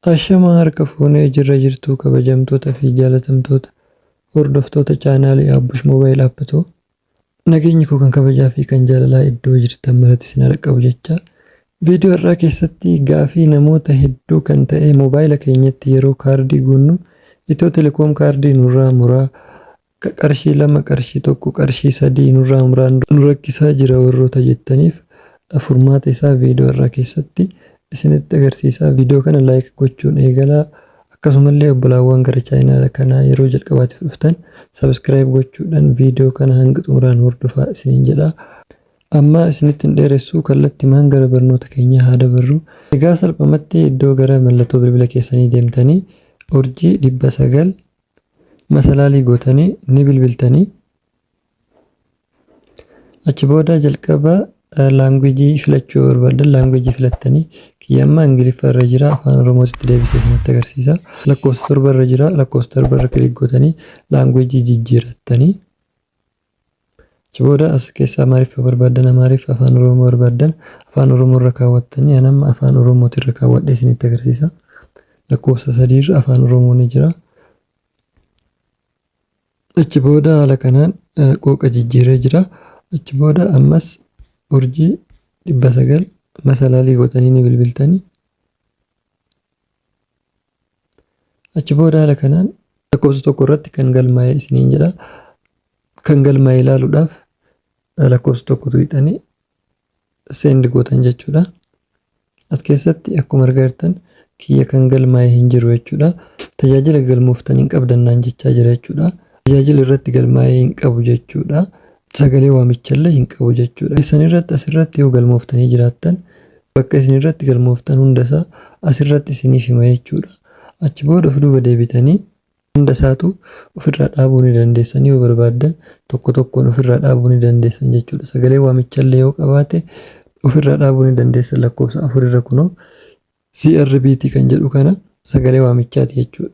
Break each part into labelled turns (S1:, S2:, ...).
S1: Ashamaa harka fuunee jirra jirtuu kabajamtoota fi jaalatamtoota hordoftoota chaanaalii Abbush Moobaayil Aappitoo nageenyi koo kan kabajaa fi kan jaalalaa iddoo jirtan maratti isin haa qabu jecha viidiyoo irraa keessatti gaafii namoota hedduu kan ta'e moobaayila keenyatti yeroo kaardii guunnu Itiyoo Telekoom kaardii nurraa muraa qarshii 2 qarshii 1 qarshii 3 nurraa muraa nu rakkisaa jira warroota jettaniif furmaata isaa viidiyoo irraa keessatti isinitti agarsiisa. Viidiyoo kana laayik gochuun eegalaa akkasumallee obbolaawwan gara chaanaala kanaa yeroo jalqabaatiif dhuftan sabskiraayib gochuudhaan viidiyoo kana hanga xumuraan hordofaa isiniin jedha. Amma isinitti hin dheeressuu kallattiimaan gara barnoota keenyaa haa dabarru. Egaa salphumatti iddoo gara mallattoo bilbila keessanii deemtanii urjii 900 masalaalii gootanii ni bilbiltanii achi booda jalqaba laanguweejii filachuu barbaadan laanguweejii filattanii kiyyammaa Ingiliffa irra jira afaan Oromootti deebisee isinitti agarsiisa. Lakkoofsa 7 irra jira lakkoofsa 7 irra kilik gootanii laanguweejii jijjiirattanii achi booda as keessaa Amaariffa barbaadan Amaariffa afaan Oromoo barbaadan afaan Oromoo irra kaawwattanii anamma afaan Oromootti irra kaawwadhee isinitti agarsiisa. Lakkoofsa 3 irra afaan Oromoo ni jira. Achi booda haala kanaan qooqa jijjiiree jira. Achi booda ammas urjii 900 masalaalii gootanii ni bilbiltanii achi booda haala kanaan lakkoofsa tokko irratti kan galmaa'ee isiniin jedha. Kan galmaa'ee ilaaluudhaaf lakkoofsa tokko tuqxanii seend gootan jechuudha. As keessatti akkuma argitan kiyya kan galmaa'ee hin jiru jechuudha. Tajaajila galmooftan hin qabdannaan jechaa jira jechuudha. Tajaajila irratti galmaa'ee hin qabu jechuudha. Sagalee waamichallee hin qabu jechuudha. Isin irratti asirratti yoo galmooftanii jiraattan bakka isin irratti galmooftan hundasaa asirratti isiniif hima jechuudha. Achi booda of duuba deebitanii hundasaatu ofirraa dhaabuu ni dandeessan yoo barbaadan tokko tokkoon ofirraa dhaabuu ni dandeessan jechuudha. Sagalee waamichallee yoo qabaate ofirraa dhaabuu ni dandeessan lakkoofsa 4 irra kunoo CRBT kan jedhu kana sagalee waamichaati jechuudha.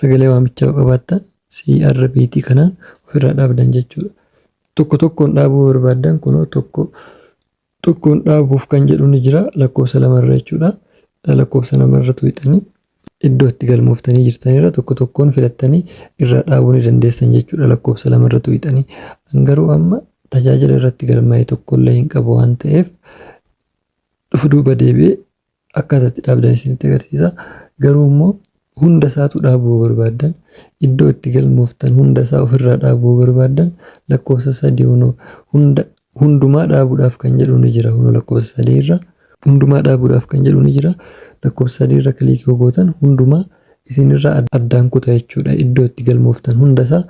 S1: Sagalee waamichaa yoo qabaattan CRBT kanaan ofirraa dhaabdan jechuudha. Tokko tokkoon dhaabuu barbaadan kunoo tokkoon dhaabuuf kan jedhu ni jira lakkoofsa 2 irra jechuudha. Lakkoofsa 2 irra tuqxanii iddoo itti galmooftanii jirtanirra tokko tokkoon filattanii irraa dhaabuu ni dandeessan jechuudha. Lakkoofsa 2 irra tuqxanii garuu amma tajaajila irratti galmaa'ee tokkollee hin qabu waan ta'eef of duuba deebi'ee akkaataa itti dhaabdan isinitti agarsiisa. Garuu immoo hundasaatu dhaabuu barbaadan iddoo itti galmooftan hundasaa ofirraa dhaabuu barbaadan lakkoofsa 3 hundumaa dhaabuudhaaf kan jedhu ni jira. Lakkoofsa 3 irra hundumaa dhaabuudhaaf kan jedhu ni jira. Lakkoofsa 3 irra kilik gootan hundumaa isinirraa addaan kutaa jechuudha. Iddoo itti galmooftan hundasaa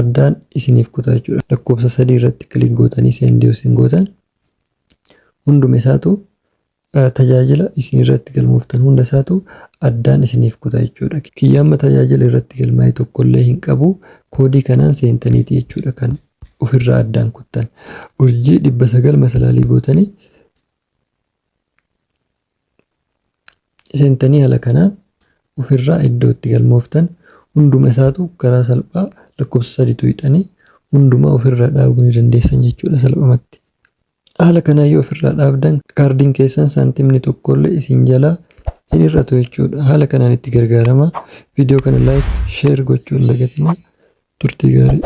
S1: addaan isiniif kutaa jechuudha. Lakkoofsa 3 irratti kilik gootanii seendii isin gootan hunduma isaatu tajaajila isin irratti galmooftan hundasaatu addaan isiniif kutaa jechuudha. Kiyyamma tajaajila irratti galmaa'ee tokkollee hin qabu koodii kanaan seentaniiti jechuudha kan ofirraa addaan kuttan. Urjii 900 masalaalii gootanii seentanii haala kanaan ofirraa iddoo itti galmooftan hunduma isaatu karaa salphaa lakkoofsa 3 tuqxanii hundumaa ofirraa dhaabuu ni dandeessan jechuudha salphumatti. Haala kanaan yoo ofirraa dhaabdan kaardiin keessan saantimni tokkollee isin jalaa hin hir'atu jechuudha. Haala kanaan itti gargaaramaa. Viidiyoo kana laayik sheer gochuun dagatinaa turtii gaarii.